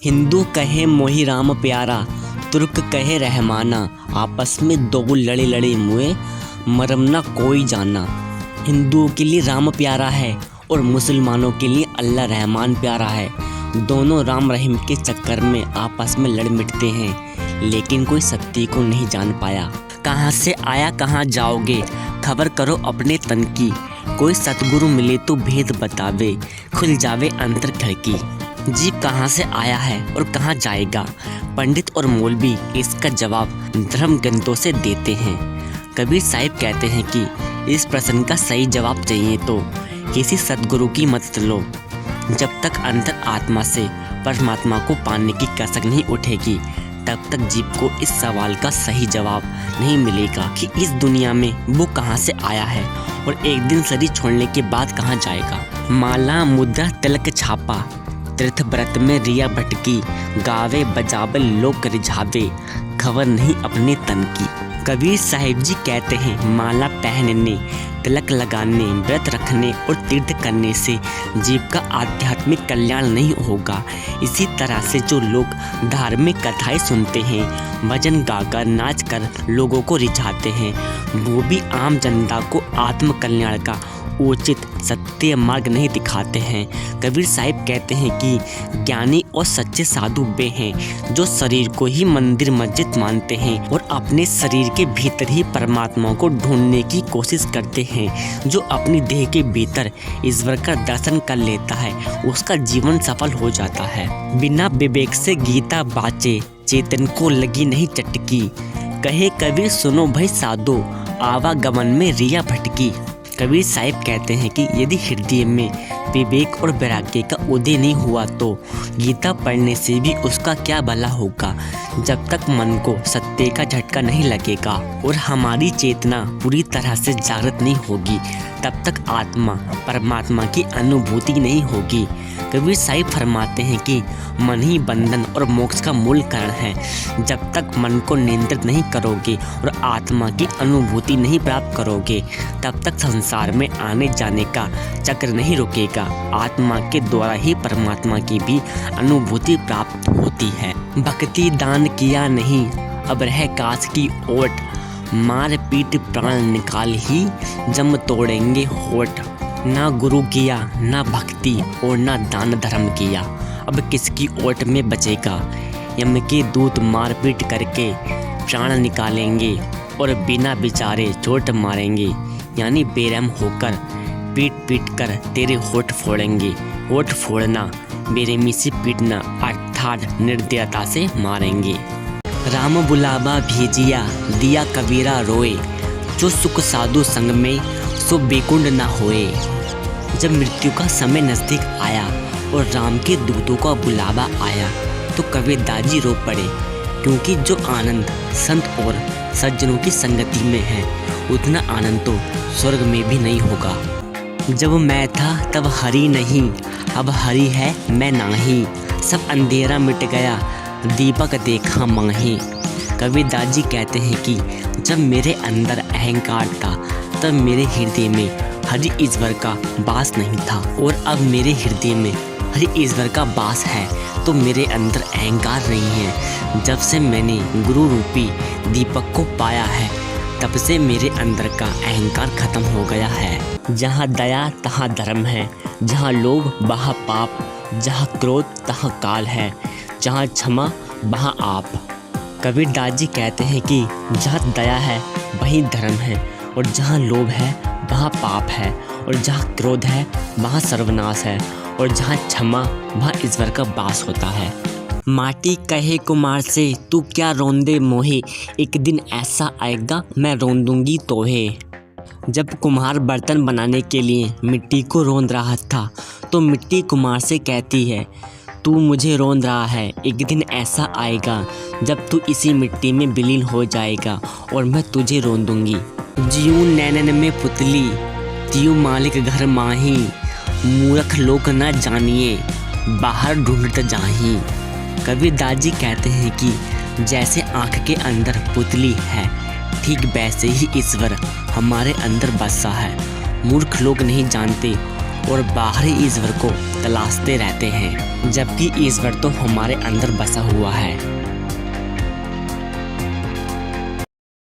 हिंदू कहे मोहि राम प्यारा, तुर्क कहे रहमाना, आपस में दो लड़े लड़े मुए, मरम ना कोई जाना। हिंदुओं के लिए राम प्यारा है और मुसलमानों के लिए अल्लाह रहमान प्यारा है। दोनों राम रहीम के चक्कर में आपस में लड़ मिटते हैं, लेकिन कोई सत्य को नहीं जान पाया। कहाँ से आया कहाँ जाओगे, खबर करो अपने तन की। कोई सतगुरु मिले तो भेद बतावे, खुल जावे अंतर खिड़की। जीव कहाँ से आया है और कहाँ जाएगा, पंडित और मौलवी इसका जवाब धर्म ग्रंथों से देते हैं। कबीर साहिब कहते हैं कि इस प्रश्न का सही जवाब चाहिए तो किसी सतगुरु की मदद लो। जब तक अंतर आत्मा से परमात्मा को पाने की कसक नहीं उठेगी, तब तक जीव को इस सवाल का सही जवाब नहीं मिलेगा कि इस दुनिया में वो कहाँ से आया है और एक दिन शरीर छोड़ने के बाद कहाँ जाएगा। माला मुद्रा तिलक छापा, तीर्थ व्रत में रिया भटकी, गावे बजावे लोक रिझावे, खबर नहीं अपने तन की। कबीर साहिब जी कहते हैं, माला पहनने, तिलक लगाने, व्रत रखने और तीर्थ करने से जीव का आध्यात्मिक कल्याण नहीं होगा। इसी तरह से जो लोग धार्मिक कथाएं सुनते हैं, भजन गाकर नाच कर लोगों को रिझाते हैं, वो भी आम जनता को आत्म कल्याण का उचित सत्य मार्ग नहीं दिखाते हैं। कबीर साहिब कहते हैं कि ज्ञानी और सच्चे साधु वे हैं जो शरीर को ही मंदिर मस्जिद मानते हैं और अपने शरीर के भीतर ही परमात्मा को ढूंढने की कोशिश करते हैं। जो अपनी देह के भीतर ईश्वर का दर्शन कर लेता है, उसका जीवन सफल हो जाता है। बिना विवेक से गीता बाचे, चेतन को लगी नहीं चटकी। कहे कबीर सुनो भाई साधो, आवागमन में रिया भटकी। कबीर साहिब कहते हैं कि यदि हृदय में विवेक और वैराग्य का उदय नहीं हुआ तो गीता पढ़ने से भी उसका क्या भला होगा। जब तक मन को सत्य का झटका नहीं लगेगा और हमारी चेतना पूरी तरह से जागृत नहीं होगी, तब तक आत्मा परमात्मा की अनुभूति नहीं होगी। कबीर साहिब फरमाते हैं कि मन ही बंधन और मोक्ष का मूल कारण है। जब तक मन को नियंत्रित नहीं करोगे और आत्मा की अनुभूति नहीं प्राप्त करोगे, तब तक संसार में आने जाने का चक्र नहीं रुकेगा। आत्मा के द्वारा ही परमात्मा की भी अनुभूति प्राप्त होती है। भक्ति दान किया नहीं, अब रह काश की ओट, मार पीट प्राण निकाल ही जम तोड़ेंगे होठ। ना गुरु किया ना भक्ति और ना दान धर्म किया, अब किसकी ओट में बचेगा। यम के दूत मार पीट करके प्राण निकालेंगे और बिना विचारे चोट मारेंगे, यानी बेरहम होकर पीट पीट कर तेरे होठ फोड़ेंगे। होठ फोड़ना बेरहमी से पीटना अर्थात निर्दयता से मारेंगे। राम बुलावा भेजिया, दिया कबीरा रोए, जो सुख साधु संग में सो बेकुंड ना होए। जब मृत्यु का समय नजदीक आया और राम के दूतों का बुलावा आया तो कबीरदास जी रो पड़े, क्योंकि जो आनंद संत और सज्जनों की संगति में है, उतना आनंद तो स्वर्ग में भी नहीं होगा। जब मैं था तब हरि नहीं, अब हरि है मैं नाही, सब अंधेरा मिट गया, दीपक देखा माही। कबीरदास जी कहते हैं कि जब मेरे अंदर अहंकार था, तब मेरे हृदय में हरि ईश्वर का वास नहीं था, और अब मेरे हृदय में हरि ईश्वर का वास है तो मेरे अंदर अहंकार नहीं है। जब से मैंने गुरु रूपी दीपक को पाया है, तब से मेरे अंदर का अहंकार खत्म हो गया है। जहाँ दया तहाँ धर्म है, जहाँ लोभ वहाँ पाप, जहाँ क्रोध तहाँ काल है, जहाँ क्षमा वहाँ आप। कबीरदास जी कहते हैं कि जहाँ दया है वहीं धर्म है, और जहाँ लोभ है वहाँ पाप है, और जहाँ क्रोध है वहाँ सर्वनाश है, और जहाँ क्षमा वहाँ ईश्वर का वास होता है। माटी कहे कुम्हार से, तू क्या रोंदे मोहे, एक दिन ऐसा आएगा मैं रोंदूंगी तोहे। जब कुम्हार बर्तन बनाने के लिए मिट्टी को रोंद रहा था तो मिट्टी कुम्हार से कहती है, तू मुझे रोंद रहा है, एक दिन ऐसा आएगा जब तू इसी मिट्टी में विलीन हो जाएगा और मैं तुझे रोंदूंगी। जियूं नैनन में पुतली, तियूं मालिक घर माही, मूर्ख लोग न जानिए, बाहर ढूंढत जाही। कबीरदास जी कहते हैं कि जैसे आँख के अंदर पुतली है, ठीक वैसे ही ईश्वर हमारे अंदर बसा है। मूर्ख लोग नहीं जानते और बाहरी ईश्वर को तलाशते रहते हैं, जबकि ईश्वर तो हमारे अंदर बसा हुआ है।